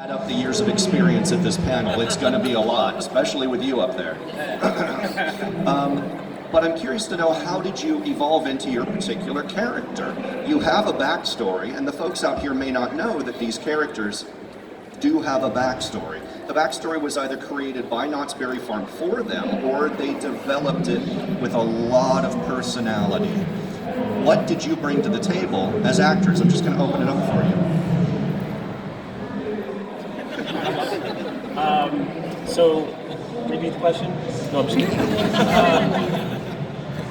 Add up the years of experience at this panel, it's going to be a lot, especially with you up there. But I'm curious to know, how did you evolve into your particular character? You have a backstory, and the folks out here may not know that these characters do have a backstory. The backstory was either created by Knott's Berry Farm for them, or they developed it with a lot of personality. What did you bring to the table as actors? I'm just going to open it up for you. So, repeat the question? No, I'm just kidding.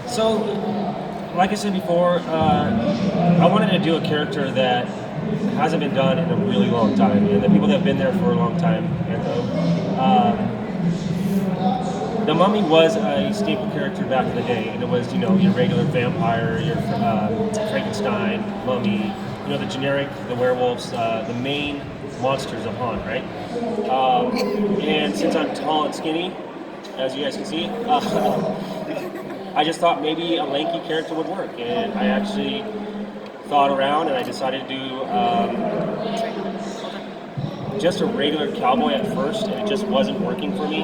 So, like I said before, I wanted to do a character that hasn't been done in a really long time, and the people that have been there for a long time. And the Mummy was a staple character back in the day, and it was, your regular vampire, your Frankenstein, Mummy, the generic, the werewolves, the main monsters of haunt, right? And since I'm tall and skinny, as you guys can see, I just thought maybe a lanky character would work, and I actually thought around, and I decided to do just a regular cowboy at first, and it just wasn't working for me,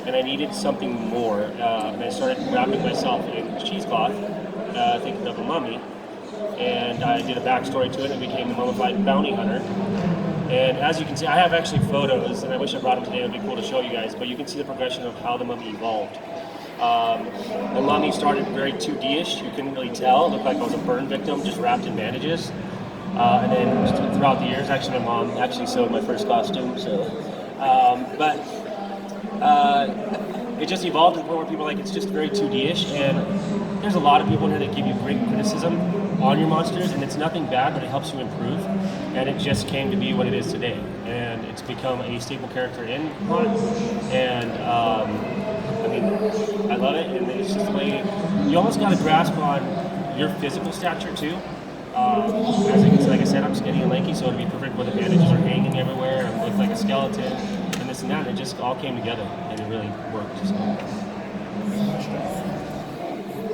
and I needed something more, and I started wrapping myself in cheesecloth, thinking of a mummy, and I did a backstory to it and became the mummified bounty hunter. And as you can see, I have actually photos, and I wish I brought them today. It would be cool to show you guys, but you can see the progression of how the mummy evolved. The mummy started very 2D-ish. You couldn't really tell. It looked like I was a burn victim, just wrapped in bandages. And then throughout the years, actually my mom actually sewed my first costume. So, it just evolved to the point where people are like, it's just very 2D-ish. And there's a lot of people in here that give you great criticism on your monsters, and it's nothing bad, but it helps you improve. And it just came to be what it is today. And it's become a staple character in Knott. And I love it, and it's just the way you almost got a grasp on your physical stature too. Like I said, I'm skinny and lanky, so it'd be perfect where the bandages are hanging everywhere, and look like a skeleton, and this and that, and it just all came together, and it really worked. So.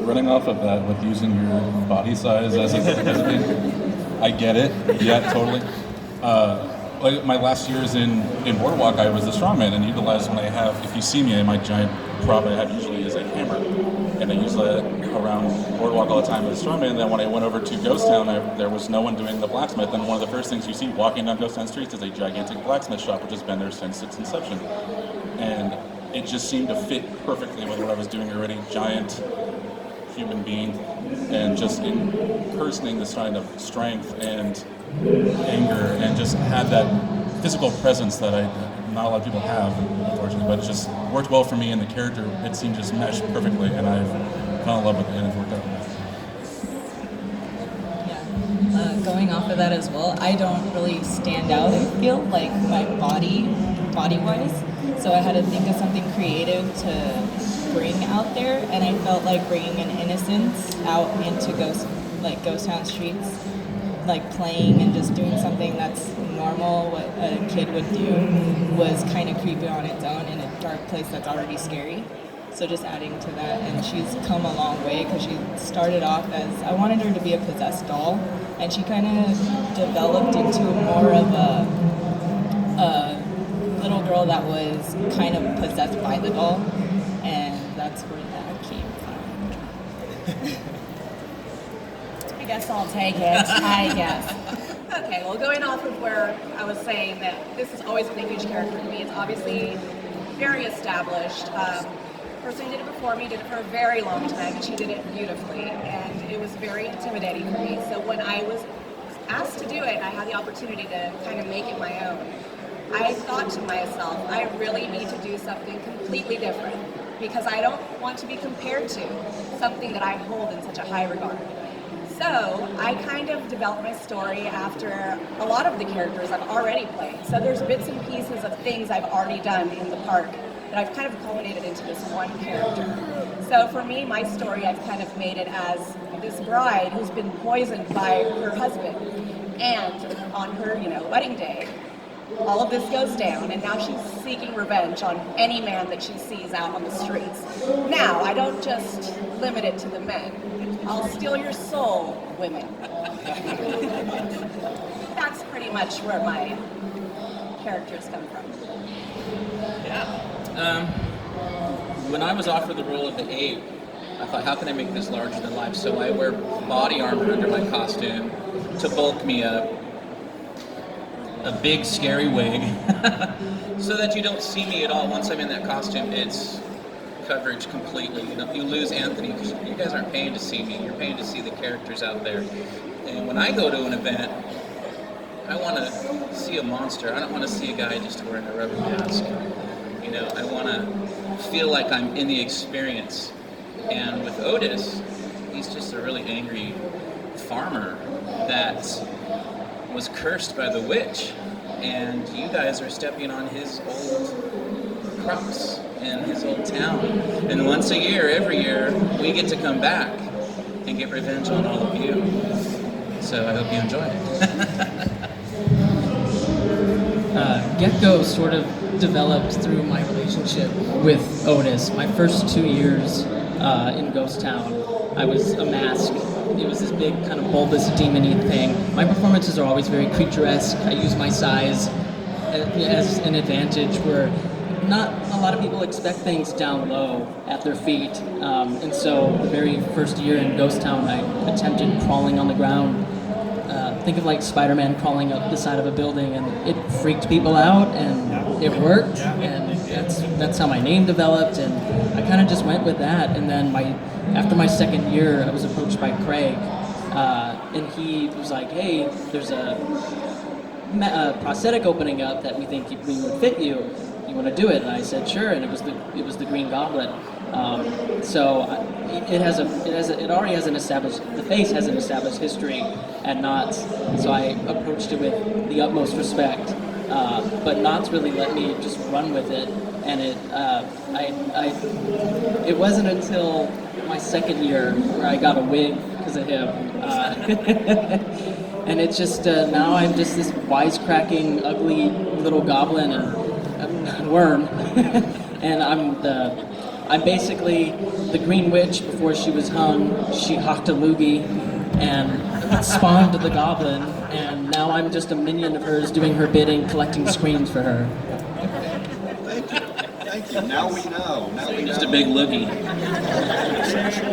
Running off of that, with using your body size as a thing, I get it. Yeah, totally. Like my last years in Boardwalk, I was a strongman, and utilized when I have, if you see me, my giant prop I have usually is a hammer, and I use that around Boardwalk all the time as a strongman. And then when I went over to Ghost Town, there was no one doing the blacksmith, and one of the first things you see walking down Ghost Town streets is a gigantic blacksmith shop, which has been there since its inception, and it just seemed to fit perfectly with what I was doing already. Giant human being, and just impersonating this kind of strength and anger, and just had that physical presence that not a lot of people have, unfortunately, but it just worked well for me, and the character, it seemed to just mesh perfectly, and I fell in love with it, and it worked out. Yeah, going off of that as well, I don't really stand out, I feel, like my body-wise, so I had to think of something creative to bring out there, and I felt like bringing an innocence out into Ghost Town streets, like playing and just doing something that's normal, what a kid would do, was kind of creepy on its own in a dark place that's already scary. So just adding to that, and she's come a long way, because she started off as, I wanted her to be a possessed doll, and she kind of developed into more of a little girl that was kind of possessed by the doll, and that's where that came from. I guess I'll take it, I guess. Okay, well, going off of where I was saying that this has always been a huge character to me, it's obviously very established. The person who did it before me did it for a very long time, and she did it beautifully, and it was very intimidating for me. So when I was asked to do it, I had the opportunity to kind of make it my own. I thought to myself, I really need to do something completely different, because I don't want to be compared to something that I hold in such a high regard. So I kind of developed my story after a lot of the characters I've already played. So there's bits and pieces of things I've already done in the park that I've kind of culminated into this one character. So for me, my story, I've kind of made it as this bride who's been poisoned by her husband. And on her, wedding day, all of this goes down, and now she's seeking revenge on any man that she sees out on the streets. Now, I don't just limit it to the men. I'll steal your soul, women. That's pretty much where my characters come from? When I was offered the role of the ape, I thought, how can I make this larger than life? So I wear body armor under my costume to bulk me up, a big scary wig, so that you don't see me at all. Once I'm in that costume, it's coverage completely. You lose Anthony because you guys aren't paying to see me. You're paying to see the characters out there. And when I go to an event, I want to see a monster. I don't want to see a guy just wearing a rubber mask. I want to feel like I'm in the experience. And with Otis, he's just a really angry farmer that was cursed by the witch. And you guys are stepping on his old crops in his old town. And once a year, every year, we get to come back and get revenge on all of you. So I hope you enjoy it. Gecko sort of developed through my relationship with Otis. My first 2 years in Ghost Town, I was a mask. It was this big kind of bulbous demon-y thing. My performances are always very creature-esque. I use my size as an advantage where not a lot of people expect things down low at their feet. And so the very first year in Ghost Town, I attempted crawling on the ground. Think of like Spider-Man crawling up the side of a building, and it freaked people out, and it worked, and that's how my name developed, and I kind of just went with that. And then after my second year, I was approached by Craig, and he was like, "Hey, there's a prosthetic opening up that we think we would fit you. You want to do it?" And I said, "Sure." And it was the Green Goblin. So it already has an established, the face has an established history at Knott's, so I approached it with the utmost respect. But Knott's really let me just run with it, and it wasn't until my second year where I got a wig because of him. And it's just, now I'm just this wisecracking, ugly little goblin and worm. And I'm basically the Green Witch before she was hung. She hocked a loogie and spawned the goblin, and now I'm just a minion of hers doing her bidding, collecting screams for her. Thank you. Now we know. Just a big loogie.